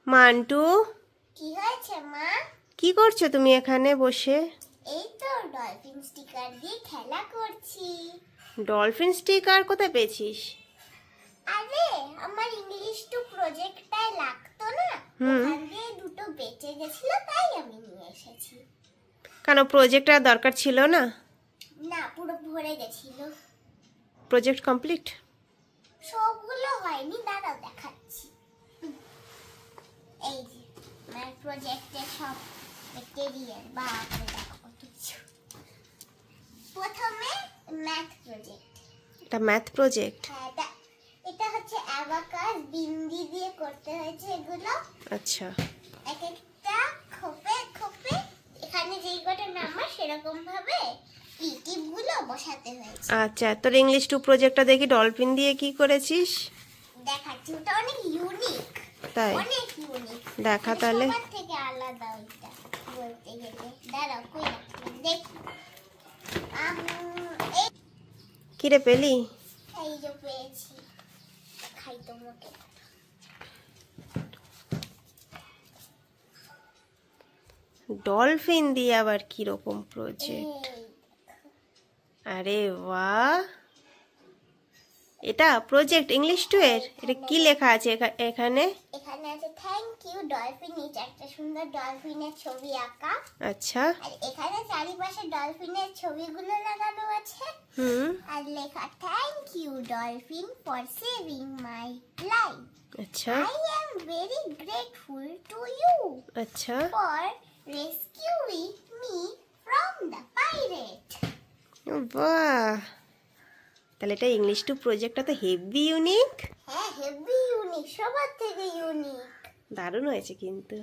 Mantoux, কি হয়েছে মা? কি করছো তুমি এখানে বসে? এই তো ডলফিন স্টিকার দিয়ে খেলা করছি। ডলফিন স্টিকার কোথায় পেয়েছিস? আরে আমার ইংলিশ টু প্রজেক্টটায় লাগতো না, ওখান দিয়ে দুটো বেঁচে গেছিল, তাই আমি নিয়ে এসেছি। কেন, প্রজেক্টটা দরকার ছিল না? না, পুরো ভরে গেছিল। Project complete? সবগুলো হয়নি, দাঁড়াও দেখাচ্ছি। এই যে আমার প্রজেক্টের সব মেটেরিয়াল, বাপরে দেখো কত কিছু। প্রথমে ম্যাথ প্রজেক্ট। এটা ম্যাথ প্রজেক্ট? হ্যাঁ, এটা হচ্ছে অ্যাবাকাস, বিন্দি দিয়ে করতে হয়েছে এগুলো। আচ্ছা। এক একটা খোপে খোপে এখানে যেই কটা নাম্বার সেরকম ভাবে টিপগুলো বসাতে হয়েছে। আচ্ছা, তোর ইংলিশ টু প্রজেক্টটা দেখি ডলফিন দিয়ে কি করেছিস। দেখাচ্ছি, ওটা অনেক ইউনিক। তাই? অনেক ইউনিক। দেখা তাহলে। সবার থেকে আলাদা ওইটা বলতে গেলে। দাঁড়াও, কই রাখছি দেখি। এই কিরে পেলি? এই যে পেয়েছি, খাই তোমাকে। ডলফিন দিয়ে আবার কি রকম প্রজেক্ট? আরে বাহ, এটা প্রজেক্ট ইংলিশ টু এর? এটা কি লেখা আছে এখানে? এখানে আছে থ্যাংক ইউ ডলফিন, নিচে একটা সুন্দর ডলফিনের ছবি আঁকা। আচ্ছা। আর এখানে চারিপাশে ডলফিনের ছবিগুলো লাগানো আছে। আর লেখা thank you dolphin for saving my life. আচ্ছা। I am very grateful to you আচ্ছা। For rescuing me from the pirate. বাহ, তাহলে এটা ইংলিশ টু প্রজেক্টটা তো হেভি ইউনিক। হ্যাঁ, হেভি ইউনিক, সবার থেকে ইউনিক। দারুণ হয়েছে কিন্তু।